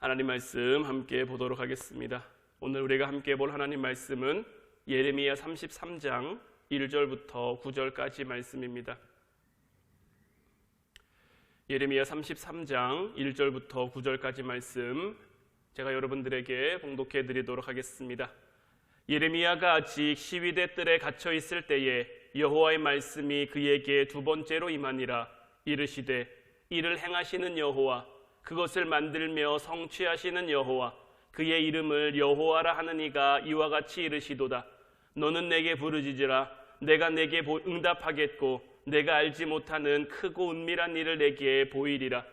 하나님 말씀 함께 보도록 하겠습니다. 오늘 우리가 함께 볼 하나님 말씀은 예레미야 33장 1절부터 9절까지 말씀입니다. 예레미야 33장 1절부터 9절까지 말씀 제가 여러분들에게 봉독해 드리도록 하겠습니다. 예레미야가 아직 시위대 뜰에 갇혀 있을 때에 여호와의 말씀이 그에게 두 번째로 임하니라. 이르시되 이를 행하시는 여호와, 그것을 만들며 성취하시는 여호와, 그의 이름을 여호와라 하는 이가 이와 같이 이르시도다. 너는 내게 부르짖으라. 내가 내게 응답하겠고 내가 알지 못하는 크고 은밀한 일을 내게 보이리라.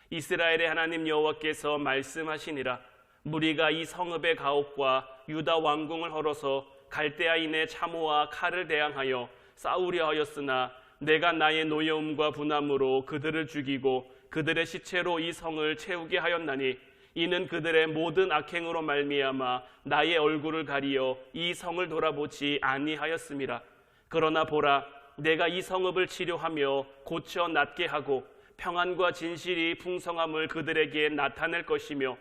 이스라엘의 하나님 여호와께서 말씀하시니라. 무리가 이 성읍의 가옥과 유다 왕궁을 헐어서 갈대아인의 참호와 칼을 대항하여 싸우려 하였으나 내가 나의 노여움과 분함으로 그들을 죽이고 그들의 시체로 이 성을 채우게 하였나니 이는 그들의 모든 악행으로 말미암아 나의 얼굴을 가리어 이 성을 돌아보지 아니하였음이라. 그러나 보라, 내가 이 성읍을 치료하며 고쳐 낫게 하고 평안과 진실이 풍성함을 그들에게 나타낼 것이며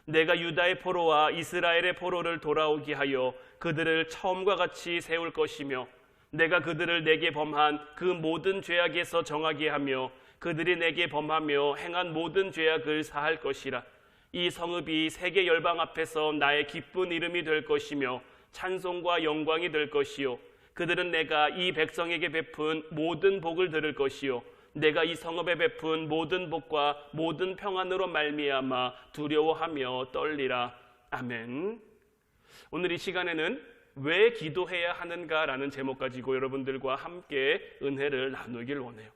내가 유다의 포로와 이스라엘의 포로를 돌아오게 하여 그들을 처음과 같이 세울 것이며 내가 그들을 내게 범한 그 모든 죄악에서 정하게 하며 그들이 내게 범하며 행한 모든 죄악을 사할 것이라. 이 성읍이 세계 열방 앞에서 나의 기쁜 이름이 될 것이며 찬송과 영광이 될 것이요 그들은 내가 이 백성에게 베푼 모든 복을 들을 것이요 내가 이 성읍에 베푼 모든 복과 모든 평안으로 말미암아 두려워하며 떨리라. 아멘. 오늘 이 시간에는 왜 기도해야 하는가라는 제목 가지고 여러분들과 함께 은혜를 나누길 원해요.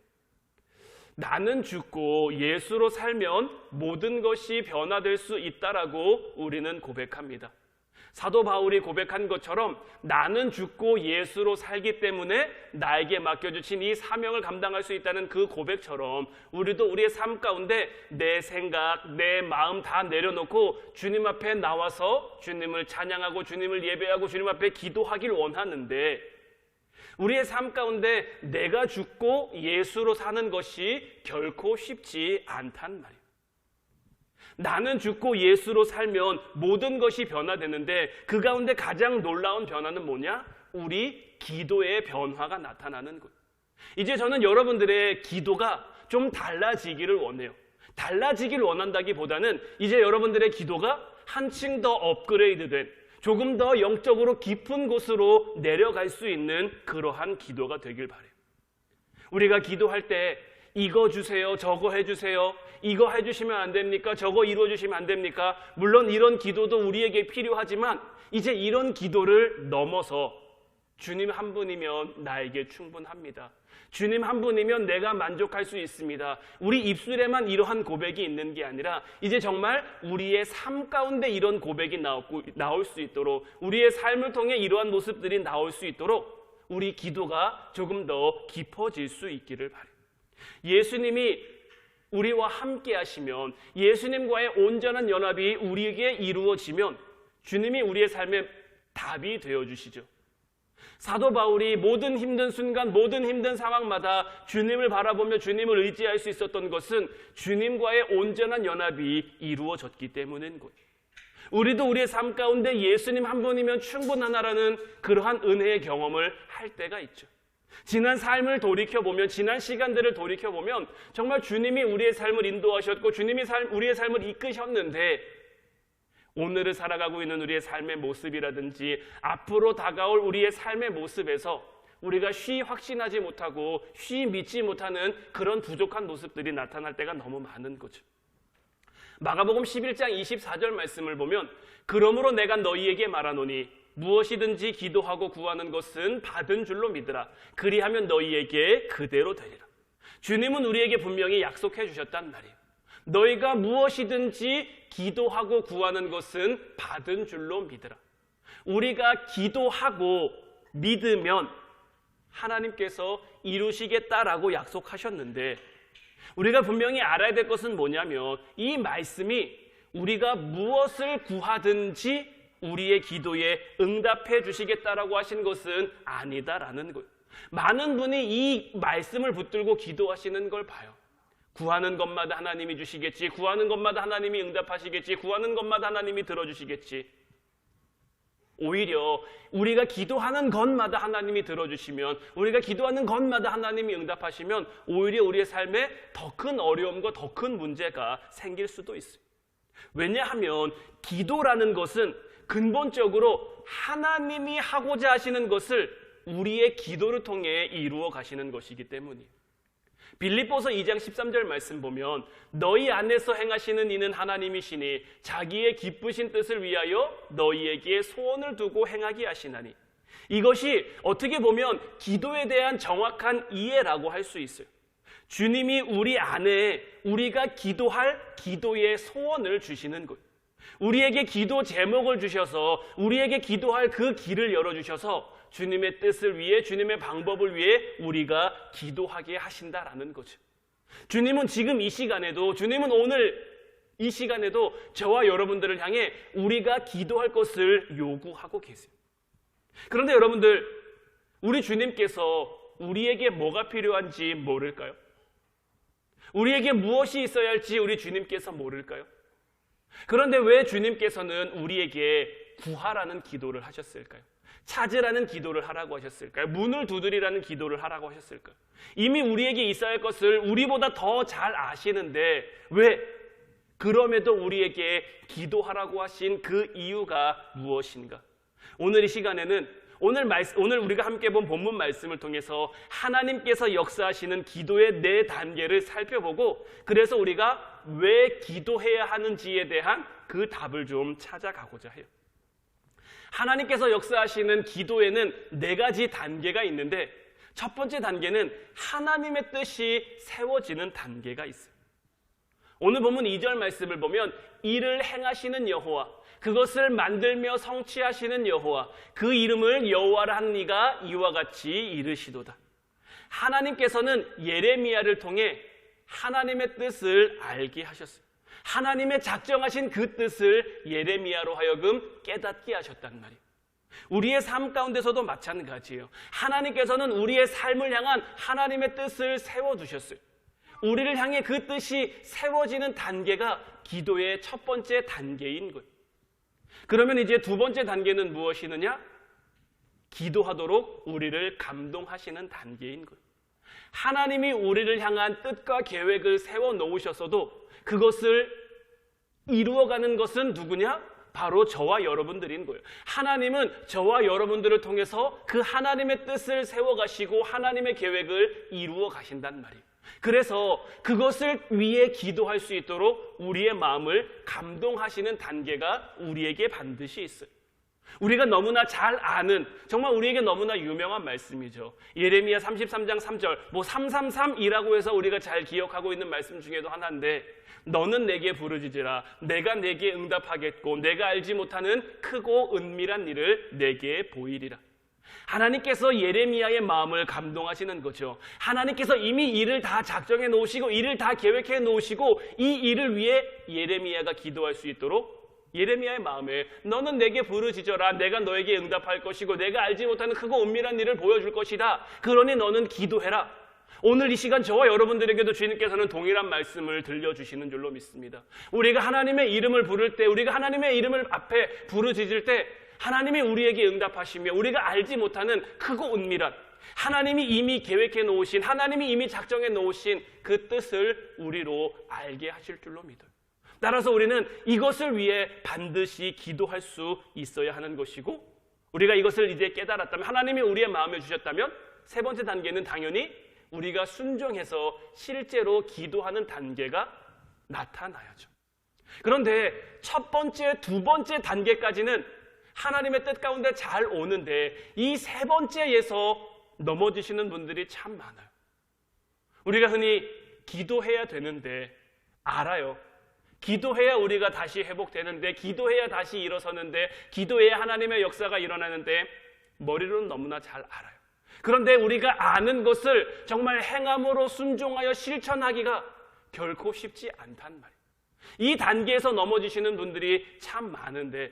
나는 죽고 예수로 살면 모든 것이 변화될 수 있다라고 우리는 고백합니다. 사도 바울이 고백한 것처럼 나는 죽고 예수로 살기 때문에 나에게 맡겨주신 이 사명을 감당할 수 있다는 그 고백처럼 우리도 우리의 삶 가운데 내 생각, 내 마음 다 내려놓고 주님 앞에 나와서 주님을 찬양하고 주님을 예배하고 주님 앞에 기도하길 원하는데 우리의 삶 가운데 내가 죽고 예수로 사는 것이 결코 쉽지 않단 말이에요. 나는 죽고 예수로 살면 모든 것이 변화되는데 그 가운데 가장 놀라운 변화는 뭐냐? 우리 기도의 변화가 나타나는 거예요. 이제 저는 여러분들의 기도가 좀 달라지기를 원해요. 달라지기를 원한다기보다는 이제 여러분들의 기도가 한층 더 업그레이드된 조금 더 영적으로 깊은 곳으로 내려갈 수 있는 그러한 기도가 되길 바라요. 우리가 기도할 때 이거 주세요, 저거 해주세요, 이거 해주시면 안 됩니까? 저거 이루어주시면 안 됩니까? 물론 이런 기도도 우리에게 필요하지만 이제 이런 기도를 넘어서 주님 한 분이면 나에게 충분합니다. 주님 한 분이면 내가 만족할 수 있습니다. 우리 입술에만 이러한 고백이 있는 게 아니라 이제 정말 우리의 삶 가운데 이런 고백이 나올 수 있도록 우리의 삶을 통해 이러한 모습들이 나올 수 있도록 우리 기도가 조금 더 깊어질 수 있기를 바라요. 예수님이 우리와 함께 하시면 예수님과의 온전한 연합이 우리에게 이루어지면 주님이 우리의 삶의 답이 되어주시죠. 사도 바울이 모든 힘든 순간 모든 힘든 상황마다 주님을 바라보며 주님을 의지할 수 있었던 것은 주님과의 온전한 연합이 이루어졌기 때문인 거예요. 우리도 우리의 삶 가운데 예수님 한 분이면 충분하나라는 그러한 은혜의 경험을 할 때가 있죠. 지난 삶을 돌이켜보면 지난 시간들을 돌이켜보면 정말 주님이 우리의 삶을 인도하셨고 주님이 우리의 삶을 이끄셨는데 오늘을 살아가고 있는 우리의 삶의 모습이라든지 앞으로 다가올 우리의 삶의 모습에서 우리가 쉬 확신하지 못하고 쉬 믿지 못하는 그런 부족한 모습들이 나타날 때가 너무 많은 거죠. 마가복음 11장 24절 말씀을 보면 그러므로 내가 너희에게 말하노니 무엇이든지 기도하고 구하는 것은 받은 줄로 믿으라. 그리하면 너희에게 그대로 되리라. 주님은 우리에게 분명히 약속해 주셨단 말이에요. 너희가 무엇이든지 기도하고 구하는 것은 받은 줄로 믿으라. 우리가 기도하고 믿으면 하나님께서 이루시겠다라고 약속하셨는데 우리가 분명히 알아야 될 것은 뭐냐면 이 말씀이 우리가 무엇을 구하든지 우리의 기도에 응답해 주시겠다라고 하신 것은 아니다라는 거예요. 많은 분이 이 말씀을 붙들고 기도하시는 걸 봐요. 구하는 것마다 하나님이 주시겠지, 구하는 것마다 하나님이 응답하시겠지, 구하는 것마다 하나님이 들어주시겠지. 오히려 우리가 기도하는 것마다 하나님이 들어주시면, 우리가 기도하는 것마다 하나님이 응답하시면 오히려 우리의 삶에 더 큰 어려움과 더 큰 문제가 생길 수도 있어요. 왜냐하면 기도라는 것은 근본적으로 하나님이 하고자 하시는 것을 우리의 기도를 통해 이루어 가시는 것이기 때문이에요. 빌립보서 2장 13절 말씀 보면 너희 안에서 행하시는 이는 하나님이시니 자기의 기쁘신 뜻을 위하여 너희에게 소원을 두고 행하게 하시나니, 이것이 어떻게 보면 기도에 대한 정확한 이해라고 할 수 있어요. 주님이 우리 안에 우리가 기도할 기도의 소원을 주시는 거예요. 우리에게 기도 제목을 주셔서 우리에게 기도할 그 길을 열어주셔서 주님의 뜻을 위해, 주님의 방법을 위해 우리가 기도하게 하신다라는 거죠. 주님은 지금 이 시간에도, 주님은 오늘 이 시간에도 저와 여러분들을 향해 우리가 기도할 것을 요구하고 계세요. 그런데 여러분들, 우리 주님께서 우리에게 뭐가 필요한지 모를까요? 우리에게 무엇이 있어야 할지 우리 주님께서 모를까요? 그런데 왜 주님께서는 우리에게 구하라는 기도를 하셨을까요? 찾으라는 기도를 하라고 하셨을까요? 문을 두드리라는 기도를 하라고 하셨을까요? 이미 우리에게 있어야 할 것을 우리보다 더 잘 아시는데 왜 그럼에도 우리에게 기도하라고 하신 그 이유가 무엇인가? 오늘 이 시간에는 오늘 우리가 함께 본 본문 말씀을 통해서 하나님께서 역사하시는 기도의 4단계를 살펴보고, 그래서 우리가 왜 기도해야 하는지에 대한 그 답을 좀 찾아가고자 해요. 하나님께서 역사하시는 기도에는 4가지 단계가 있는데, 첫 번째 단계는 하나님의 뜻이 세워지는 단계가 있어요. 오늘 본문 2절 말씀을 보면 이를 행하시는 여호와, 그것을 만들며 성취하시는 여호와, 그 이름을 여호와라 하는 이가 이와 같이 이르시도다. 하나님께서는 예레미야를 통해 하나님의 뜻을 알게 하셨어요. 하나님의 작정하신 그 뜻을 예레미야로 하여금 깨닫게 하셨단 말이에요. 우리의 삶 가운데서도 마찬가지예요. 하나님께서는 우리의 삶을 향한 하나님의 뜻을 세워두셨어요. 우리를 향해 그 뜻이 세워지는 단계가 기도의 첫 번째 단계인 거예요. 그러면 이제 두 번째 단계는 무엇이느냐? 기도하도록 우리를 감동하시는 단계인 거예요. 하나님이 우리를 향한 뜻과 계획을 세워놓으셨어도 그것을 이루어가는 것은 누구냐? 바로 저와 여러분들인 거예요. 하나님은 저와 여러분들을 통해서 그 하나님의 뜻을 세워가시고 하나님의 계획을 이루어 가신단 말이에요. 그래서 그것을 위해 기도할 수 있도록 우리의 마음을 감동하시는 단계가 우리에게 반드시 있어요. 우리가 너무나 잘 아는, 정말 우리에게 너무나 유명한 말씀이죠. 예레미야 33장 3절, 333이라고 해서 우리가 잘 기억하고 있는 말씀 중에도 하나인데, 너는 내게 부르짖으라, 내가 내게 응답하겠고 내가 알지 못하는 크고 은밀한 일을 내게 보이리라. 하나님께서 예레미야의 마음을 감동하시는 거죠. 하나님께서 이미 일을 다 작정해 놓으시고 일을 다 계획해 놓으시고 이 일을 위해 예레미야가 기도할 수 있도록 예레미야의 마음에 너는 내게 부르짖어라, 내가 너에게 응답할 것이고 내가 알지 못하는 크고 은밀한 일을 보여줄 것이다. 그러니 너는 기도해라. 오늘 이 시간 저와 여러분들에게도 주님께서는 동일한 말씀을 들려주시는 줄로 믿습니다. 우리가 하나님의 이름을 부를 때, 우리가 하나님의 이름을 앞에 부르짖을 때 하나님이 우리에게 응답하시며 우리가 알지 못하는 크고 은밀한, 하나님이 이미 계획해 놓으신, 하나님이 이미 작정해 놓으신 그 뜻을 우리로 알게 하실 줄로 믿어요. 따라서 우리는 이것을 위해 반드시 기도할 수 있어야 하는 것이고, 우리가 이것을 이제 깨달았다면, 하나님이 우리의 마음에 주셨다면 세 번째 단계는 당연히 우리가 순종해서 실제로 기도하는 단계가 나타나야죠. 그런데 첫 번째, 두 번째 단계까지는 하나님의 뜻 가운데 잘 오는데 이 세 번째에서 넘어지시는 분들이 참 많아요. 우리가 흔히 기도해야 되는데, 알아요. 기도해야 우리가 다시 회복되는데, 기도해야 다시 일어서는데, 기도해야 하나님의 역사가 일어나는데 머리로는 너무나 잘 알아요. 그런데 우리가 아는 것을 정말 행함으로 순종하여 실천하기가 결코 쉽지 않단 말이에요. 이 단계에서 넘어지시는 분들이 참 많은데,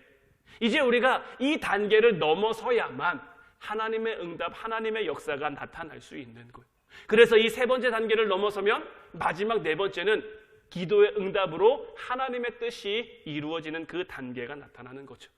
이제 우리가 이 단계를 넘어서야만 하나님의 응답, 하나님의 역사가 나타날 수 있는 거예요. 그래서 이 세 번째 단계를 넘어서면 마지막 네 번째는 기도의 응답으로 하나님의 뜻이 이루어지는 그 단계가 나타나는 거죠.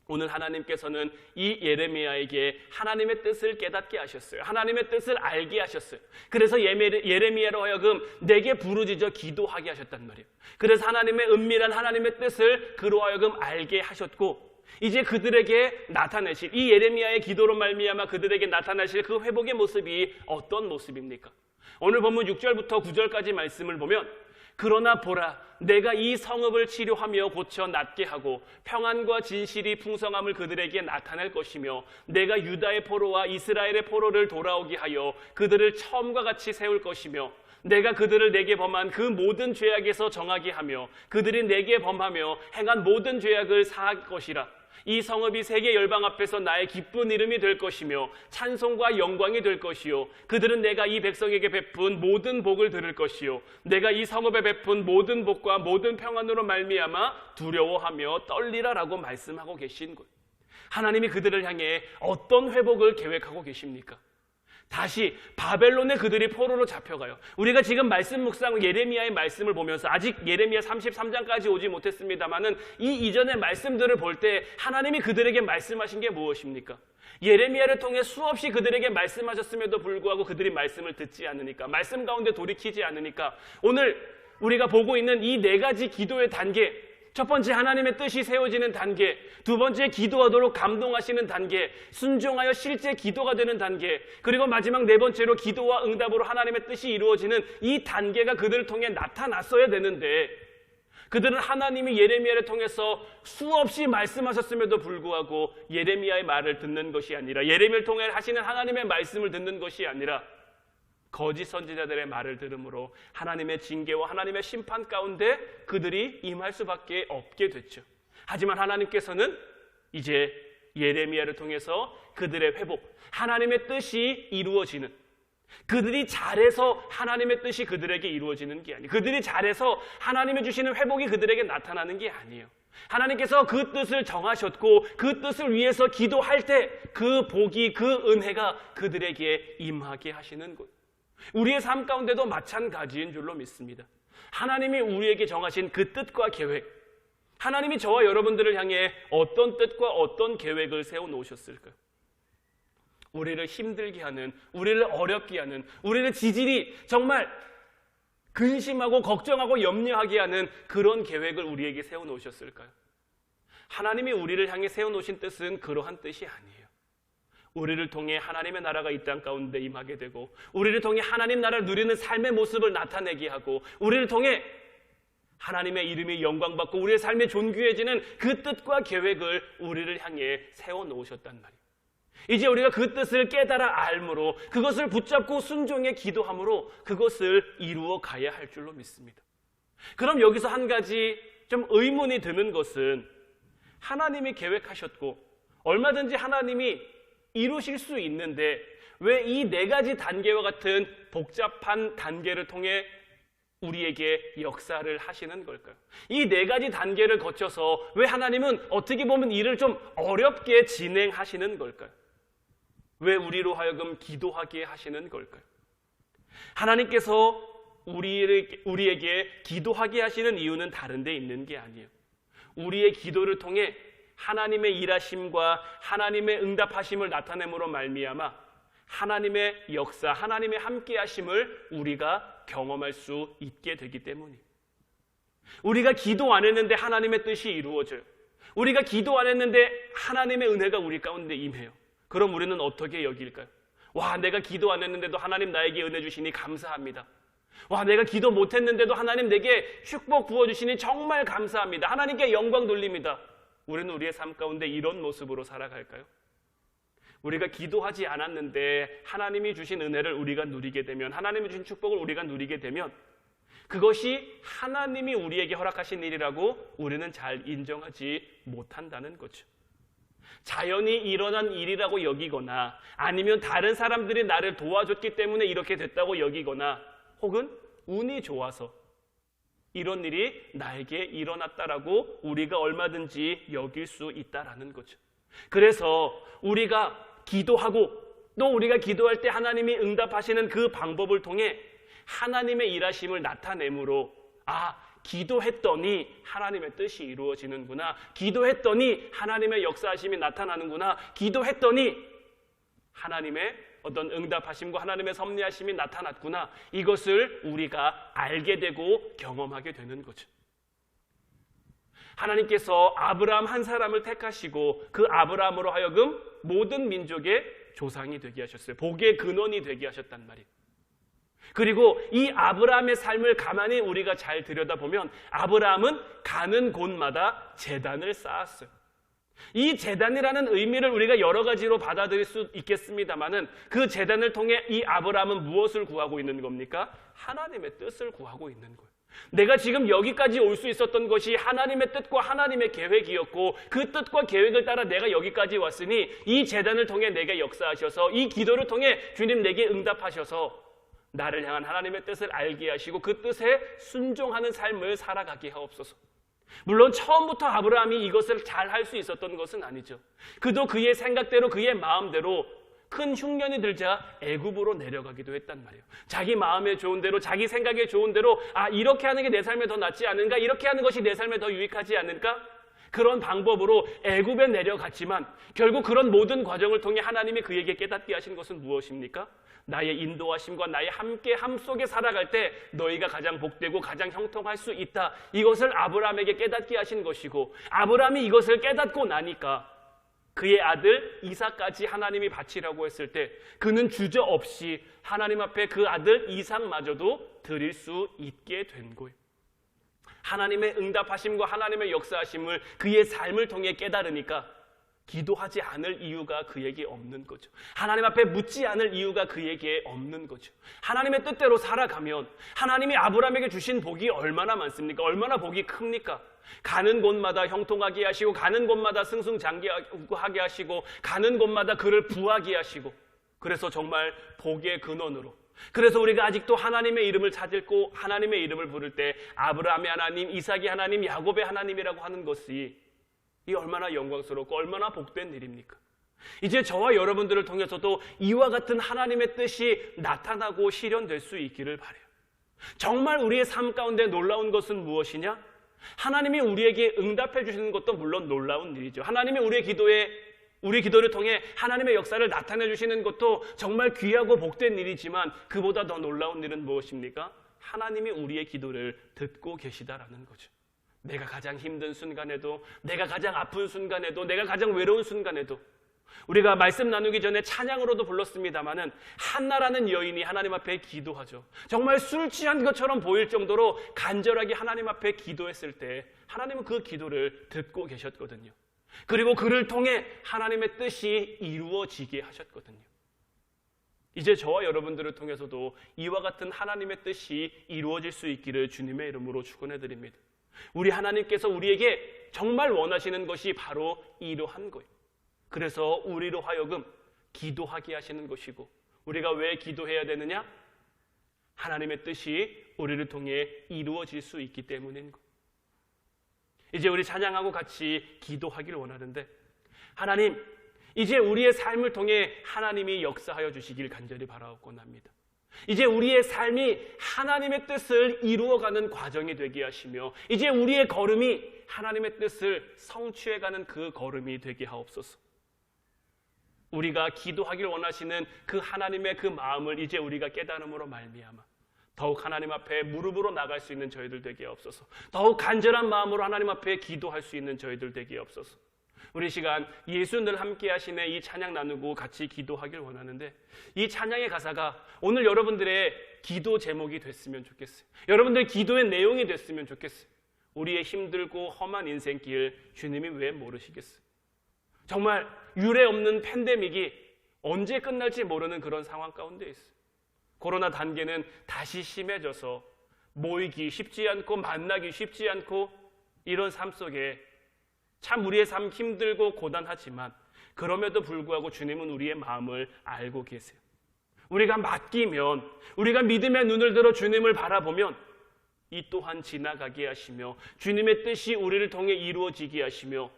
오늘 하나님께서는 이 예레미야에게 하나님의 뜻을 깨닫게 하셨어요. 하나님의 뜻을 알게 하셨어요. 그래서 예레미야로 하여금 내게 부르짖어 기도하게 하셨단 말이에요. 그래서 하나님의 은밀한 하나님의 뜻을 그로 하여금 알게 하셨고, 이제 그들에게 나타내실, 이 예레미야의 기도로 말미암아 그들에게 나타나실 그 회복의 모습이 어떤 모습입니까? 오늘 본문 6절부터 9절까지 말씀을 보면, 그러나 보라, 내가 이 성읍을 치료하며 고쳐 낫게 하고 평안과 진실이 풍성함을 그들에게 나타낼 것이며, 내가 유다의 포로와 이스라엘의 포로를 돌아오게 하여 그들을 처음과 같이 세울 것이며, 내가 그들을 내게 범한 그 모든 죄악에서 정하게 하며 그들이 내게 범하며 행한 모든 죄악을 사할 것이라. 이 성읍이 세계 열방 앞에서 나의 기쁜 이름이 될 것이며 찬송과 영광이 될 것이요, 그들은 내가 이 백성에게 베푼 모든 복을 들을 것이요, 내가 이 성읍에 베푼 모든 복과 모든 평안으로 말미암아 두려워하며 떨리라라고 말씀하고 계신 것. 하나님이 그들을 향해 어떤 회복을 계획하고 계십니까? 다시 바벨론에 그들이 포로로 잡혀가요. 우리가 지금 말씀 묵상 예레미야의 말씀을 보면서, 아직 예레미야 33장까지 오지 못했습니다만은 이 이전의 말씀들을 볼 때 하나님이 그들에게 말씀하신 게 무엇입니까? 예레미야를 통해 수없이 그들에게 말씀하셨음에도 불구하고 그들이 말씀을 듣지 않으니까, 말씀 가운데 돌이키지 않으니까 오늘 우리가 보고 있는 이 네 가지 기도의 단계, 첫 번째 하나님의 뜻이 세워지는 단계, 두 번째 기도하도록 감동하시는 단계, 순종하여 실제 기도가 되는 단계, 그리고 마지막 네 번째로 기도와 응답으로 하나님의 뜻이 이루어지는 이 단계가 그들을 통해 나타났어야 되는데, 그들은 하나님이 예레미야를 통해서 수없이 말씀하셨음에도 불구하고 예레미야의 말을 듣는 것이 아니라, 예레미야를 통해 하시는 하나님의 말씀을 듣는 것이 아니라 거짓 선지자들의 말을 들음으로 하나님의 징계와 하나님의 심판 가운데 그들이 임할 수밖에 없게 됐죠. 하지만 하나님께서는 이제 예레미야를 통해서 그들의 회복, 하나님의 뜻이 이루어지는, 그들이 잘해서 하나님의 뜻이 그들에게 이루어지는 게 아니에요. 그들이 잘해서 하나님이 주시는 회복이 그들에게 나타나는 게 아니에요. 하나님께서 그 뜻을 정하셨고 그 뜻을 위해서 기도할 때 그 복이, 그 은혜가 그들에게 임하게 하시는 것. 우리의 삶 가운데도 마찬가지인 줄로 믿습니다. 하나님이 우리에게 정하신 그 뜻과 계획, 하나님이 저와 여러분들을 향해 어떤 뜻과 어떤 계획을 세워놓으셨을까요? 우리를 힘들게 하는, 우리를 어렵게 하는, 우리를 지질이 정말 근심하고 걱정하고 염려하게 하는 그런 계획을 우리에게 세워놓으셨을까요? 하나님이 우리를 향해 세워놓으신 뜻은 그러한 뜻이 아니에요. 우리를 통해 하나님의 나라가 이 땅 가운데 임하게 되고, 우리를 통해 하나님 나라를 누리는 삶의 모습을 나타내게 하고, 우리를 통해 하나님의 이름이 영광받고 우리의 삶이 존귀해지는 그 뜻과 계획을 우리를 향해 세워놓으셨단 말이에요. 이제 우리가 그 뜻을 깨달아 알므로, 그것을 붙잡고 순종해 기도함으로 그것을 이루어 가야 할 줄로 믿습니다. 그럼 여기서 한 가지 좀 의문이 드는 것은, 하나님이 계획하셨고 얼마든지 하나님이 이루실 수 있는데 왜 이 네 가지 단계와 같은 복잡한 단계를 통해 우리에게 역사를 하시는 걸까요? 이 네 가지 단계를 거쳐서 왜 하나님은 어떻게 보면 일을 좀 어렵게 진행하시는 걸까요? 왜 우리로 하여금 기도하게 하시는 걸까요? 하나님께서 우리에게 기도하게 하시는 이유는 다른 데 있는 게 아니에요. 우리의 기도를 통해 하나님의 일하심과 하나님의 응답하심을 나타냄으로 말미암아 하나님의 역사, 하나님의 함께하심을 우리가 경험할 수 있게 되기 때문이에요. 우리가 기도 안 했는데 하나님의 뜻이 이루어져요. 우리가 기도 안 했는데 하나님의 은혜가 우리 가운데 임해요. 그럼 우리는 어떻게 여길까요? 와, 내가 기도 안 했는데도 하나님 나에게 은혜 주시니 감사합니다. 와, 내가 기도 못 했는데도 하나님 내게 축복 부어주시니 정말 감사합니다. 하나님께 영광 돌립니다. 우리는 우리의 삶 가운데 이런 모습으로 살아갈까요? 우리가 기도하지 않았는데 하나님이 주신 은혜를 우리가 누리게 되면, 하나님이 주신 축복을 우리가 누리게 되면 그것이 하나님이 우리에게 허락하신 일이라고 우리는 잘 인정하지 못한다는 거죠. 자연히 일어난 일이라고 여기거나, 아니면 다른 사람들이 나를 도와줬기 때문에 이렇게 됐다고 여기거나, 혹은 운이 좋아서 이런 일이 나에게 일어났다라고 우리가 얼마든지 여길 수 있다라는 거죠. 그래서 우리가 기도하고 또 우리가 기도할 때 하나님이 응답하시는 그 방법을 통해 하나님의 일하심을 나타내므로 기도했더니 하나님의 뜻이 이루어지는구나, 기도했더니 하나님의 역사하심이 나타나는구나, 기도했더니 하나님의 어떤 응답하심과 하나님의 섭리하심이 나타났구나, 이것을 우리가 알게 되고 경험하게 되는 거죠. 하나님께서 아브라함 한 사람을 택하시고 그 아브라함으로 하여금 모든 민족의 조상이 되게 하셨어요. 복의 근원이 되게 하셨단 말이에요. 그리고 이 아브라함의 삶을 가만히 우리가 잘 들여다보면 아브라함은 가는 곳마다 제단을 쌓았어요. 이 제단이라는 의미를 우리가 여러 가지로 받아들일 수 있겠습니다만은 그 제단을 통해 이 아브라함은 무엇을 구하고 있는 겁니까? 하나님의 뜻을 구하고 있는 거예요. 내가 지금 여기까지 올 수 있었던 것이 하나님의 뜻과 하나님의 계획이었고 그 뜻과 계획을 따라 내가 여기까지 왔으니 이 제단을 통해 내게 역사하셔서 이 기도를 통해 주님 내게 응답하셔서 나를 향한 하나님의 뜻을 알게 하시고 그 뜻에 순종하는 삶을 살아가게 하옵소서. 물론 처음부터 아브라함이 이것을 잘 할 수 있었던 것은 아니죠. 그도 그의 생각대로 그의 마음대로 큰 흉년이 들자 애굽으로 내려가기도 했단 말이에요. 자기 마음에 좋은 대로, 자기 생각에 좋은 대로 이렇게 하는 게 내 삶에 더 낫지 않은가? 이렇게 하는 것이 내 삶에 더 유익하지 않을까? 그런 방법으로 애굽에 내려갔지만 결국 그런 모든 과정을 통해 하나님이 그에게 깨닫게 하신 것은 무엇입니까? 나의 인도하심과 나의 함께함 속에 살아갈 때 너희가 가장 복되고 가장 형통할 수 있다. 이것을 아브라함에게 깨닫게 하신 것이고 아브라함이 이것을 깨닫고 나니까 그의 아들 이삭까지 하나님이 바치라고 했을 때 그는 주저없이 하나님 앞에 그 아들 이삭마저도 드릴 수 있게 된 거예요. 하나님의 응답하심과 하나님의 역사하심을 그의 삶을 통해 깨달으니까 기도하지 않을 이유가 그에게 없는 거죠. 하나님 앞에 묻지 않을 이유가 그에게 없는 거죠. 하나님의 뜻대로 살아가면 하나님이 아브라함에게 주신 복이 얼마나 많습니까? 얼마나 복이 큽니까? 가는 곳마다 형통하게 하시고 가는 곳마다 승승장구하게 하시고 가는 곳마다 그를 부하게 하시고 그래서 정말 복의 근원으로 그래서 우리가 아직도 하나님의 이름을 찾고 하나님의 이름을 부를 때 아브라함의 하나님, 이삭의 하나님, 야곱의 하나님이라고 하는 것이 이 얼마나 영광스럽고 얼마나 복된 일입니까? 이제 저와 여러분들을 통해서도 이와 같은 하나님의 뜻이 나타나고 실현될 수 있기를 바라요. 정말 우리의 삶 가운데 놀라운 것은 무엇이냐? 하나님이 우리에게 응답해 주시는 것도 물론 놀라운 일이죠. 하나님이 우리 기도를 통해 하나님의 역사를 나타내 주시는 것도 정말 귀하고 복된 일이지만 그보다 더 놀라운 일은 무엇입니까? 하나님이 우리의 기도를 듣고 계시다라는 거죠. 내가 가장 힘든 순간에도, 내가 가장 아픈 순간에도, 내가 가장 외로운 순간에도 우리가 말씀 나누기 전에 찬양으로도 불렀습니다마는 한나라는 여인이 하나님 앞에 기도하죠. 정말 술 취한 것처럼 보일 정도로 간절하게 하나님 앞에 기도했을 때 하나님은 그 기도를 듣고 계셨거든요. 그리고 그를 통해 하나님의 뜻이 이루어지게 하셨거든요. 이제 저와 여러분들을 통해서도 이와 같은 하나님의 뜻이 이루어질 수 있기를 주님의 이름으로 축원해 드립니다. 우리 하나님께서 우리에게 정말 원하시는 것이 바로 이러한 거예요. 그래서 우리로 하여금 기도하게 하시는 것이고 우리가 왜 기도해야 되느냐? 하나님의 뜻이 우리를 통해 이루어질 수 있기 때문인 거예요. 이제 우리 찬양하고 같이 기도하기를 원하는데 하나님, 이제 우리의 삶을 통해 하나님이 역사하여 주시길 간절히 바라옵곤 합니다. 이제 우리의 삶이 하나님의 뜻을 이루어가는 과정이 되게 하시며 이제 우리의 걸음이 하나님의 뜻을 성취해가는 그 걸음이 되게 하옵소서. 우리가 기도하길 원하시는 그 하나님의 그 마음을 이제 우리가 깨달음으로 말미암아 더욱 하나님 앞에 무릎으로 나갈 수 있는 저희들 되게 하옵소서. 더욱 간절한 마음으로 하나님 앞에 기도할 수 있는 저희들 되게 하옵소서. 우리 시간 예수 늘 함께 하시네 이 찬양 나누고 같이 기도하길 원하는데 이 찬양의 가사가 오늘 여러분들의 기도 제목이 됐으면 좋겠어요. 여러분들의 기도의 내용이 됐으면 좋겠어요. 우리의 힘들고 험한 인생길 주님이 왜 모르시겠어요? 정말 유례 없는 팬데믹이 언제 끝날지 모르는 그런 상황 가운데 있어요. 코로나 단계는 다시 심해져서 모이기 쉽지 않고 만나기 쉽지 않고 이런 삶 속에 참 우리의 삶 힘들고 고단하지만 그럼에도 불구하고 주님은 우리의 마음을 알고 계세요. 우리가 맡기면 우리가 믿음의 눈을 들어 주님을 바라보면 이 또한 지나가게 하시며 주님의 뜻이 우리를 통해 이루어지게 하시며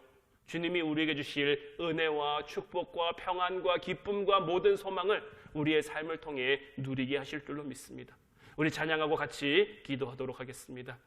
주님이 우리에게 주실 은혜와 축복과 평안과 기쁨과 모든 소망을 우리의 삶을 통해 누리게 하실 줄로 믿습니다. 우리 찬양하고 같이 기도하도록 하겠습니다.